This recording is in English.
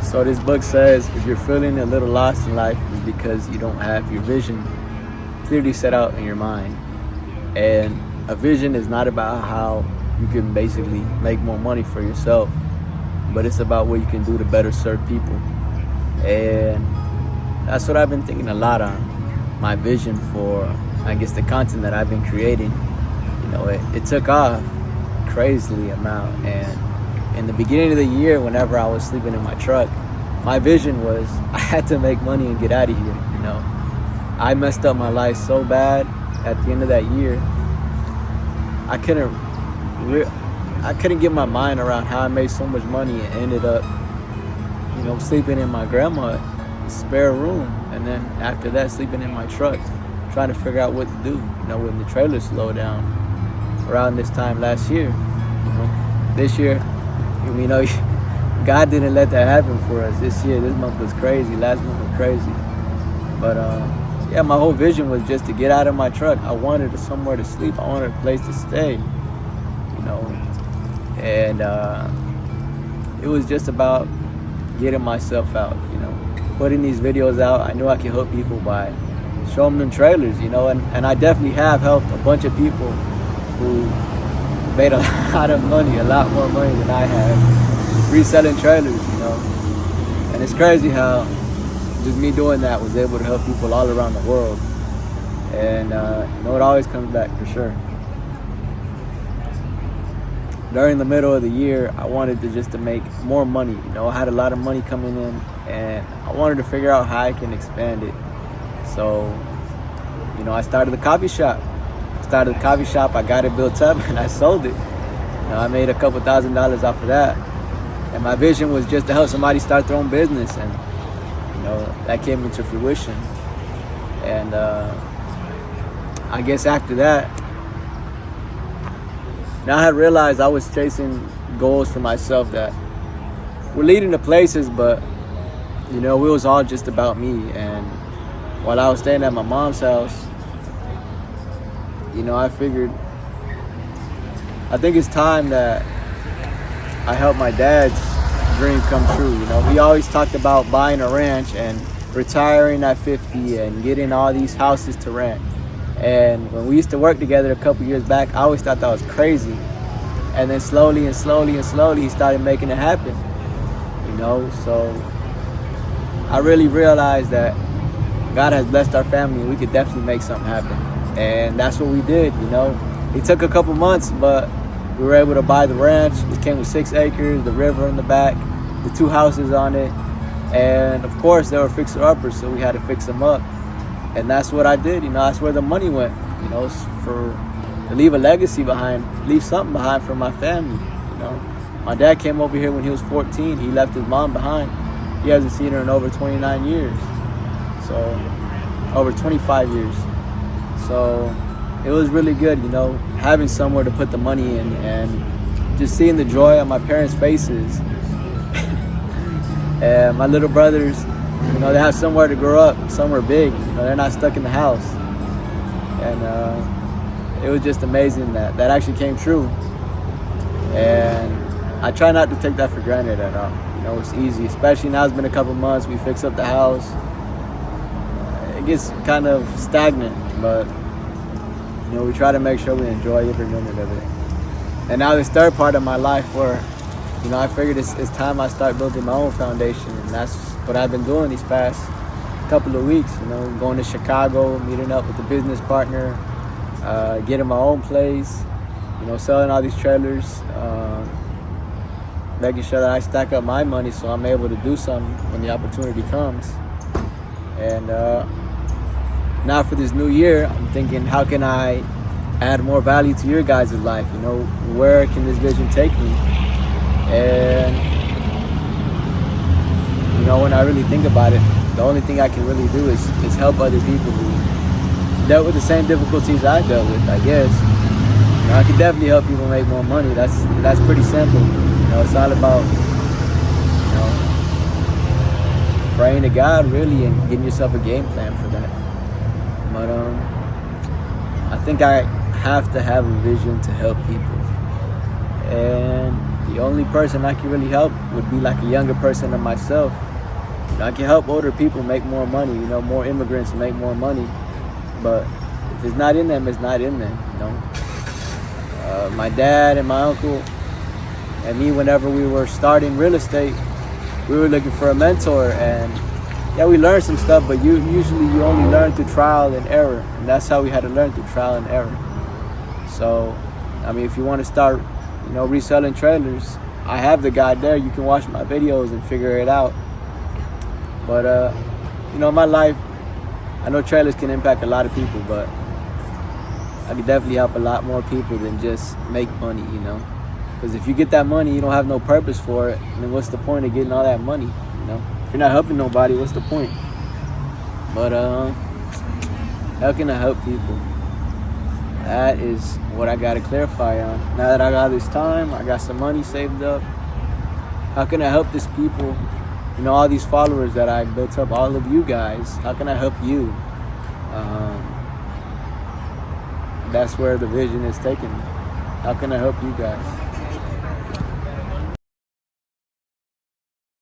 So this book says if you're feeling a little lost in life, it's because you don't have your vision clearly set out in your mind. And a vision is not about how you can basically make more money for yourself, but it's about what you can do to better serve people. And that's what I've been thinking a lot on. My vision for, I guess, the content that I've been creating. It took off crazily amount. And in the beginning of the year, whenever I was sleeping in my truck, my vision was I had to make money and get out of here. I messed up my life so bad at the end of that year. I couldn't get my mind around how I made so much money and ended up, sleeping in my grandma's spare room, and then after that sleeping in my truck, trying to figure out what to do. When the trailer slowed down around this time last year. This year, God didn't let that happen for us. This month was crazy. Last month was crazy. But my whole vision was just to get out of my truck. I wanted somewhere to sleep. I wanted a place to stay. And it was just about getting myself out. Putting these videos out. I knew I could help people by showing them trailers. And I definitely have helped a bunch of people who made a lot of money, a lot more money than I have, reselling trailers. And it's crazy how just me doing that was able to help people all around the world. And it always comes back for sure. During the middle of the year, I wanted to make more money. I had a lot of money coming in, and I wanted to figure out how I can expand it. So, I started the coffee shop. I got it built up, and I sold it. I made a couple $1,000s off of that. And my vision was just to help somebody start their own business, and that came into fruition. And I guess after that, now I had realized I was chasing goals for myself that were leading to places, but it was all just about me. And while I was staying at my mom's house, I figured I think it's time that I help my dad's dream come true. He always talked about buying a ranch and retiring at 50 and getting all these houses to rent. And when we used to work together a couple years back, I always thought that was crazy. And then slowly, he started making it happen. So I really realized that God has blessed our family and we could definitely make something happen. And that's what we did. It took a couple months, but we were able to buy the ranch. It came with 6 acres, the river in the back, the 2 houses on it. And of course, they were fixer-uppers, so we had to fix them up. And that's what I did. That's where the money went. To leave a legacy behind, leave something behind for my family. My dad came over here when he was 14. He left his mom behind. He hasn't seen her in over 29 years. So, over 25 years. So, it was really good, having somewhere to put the money in and just seeing the joy on my parents' faces. And my little brothers, they have somewhere to grow up, somewhere big. They're not stuck in the house. And it was just amazing that actually came true. And I try not to take that for granted at all. It's easy, especially now it's been a couple months. We fix up the house. It gets kind of stagnant, but we try to make sure we enjoy every minute of it. And now this third part of my life where, I figured it's time I start building my own foundation. And that's what I've been doing these past couple of weeks. Going to Chicago, meeting up with a business partner, getting my own place, selling all these trailers, making sure that I stack up my money so I'm able to do something when the opportunity comes. And now for this new year, I'm thinking, how can I add more value to your guys' life? Where can this vision take me? And when I really think about it, the only thing I can really do is help other people who dealt with the same difficulties I dealt with, I guess. I can definitely help people make more money. That's pretty simple. It's all about praying to God really and getting yourself a game plan for that. But I think I have to have a vision to help people. And the only person I can really help would be like a younger person than myself. You know, I can help older people make more money, you know, more immigrants make more money. But if it's not in them, it's not in them, you know. My dad and my uncle and me, whenever we were starting real estate, we were looking for a mentor, and yeah, we learned some stuff, but usually you only learn through trial and error, and that's how we had to learn, through trial and error. So, I mean, if you want to start, you know, reselling trailers, I have the guide there. You can watch my videos and figure it out. But you know, my life, I know trailers can impact a lot of people, but I can definitely help a lot more people than just make money, you know. Because if you get that money, you don't have no purpose for it, then what's the point of getting all that money, you know? If you're not helping nobody, what's the point? But how can I help people? That is what I gotta clarify on. Now that I got this time, I got some money saved up, how can I help these people? You know, all these followers that I built up, all of you guys, how can I help you? That's where the vision is taking me. How can I help you guys?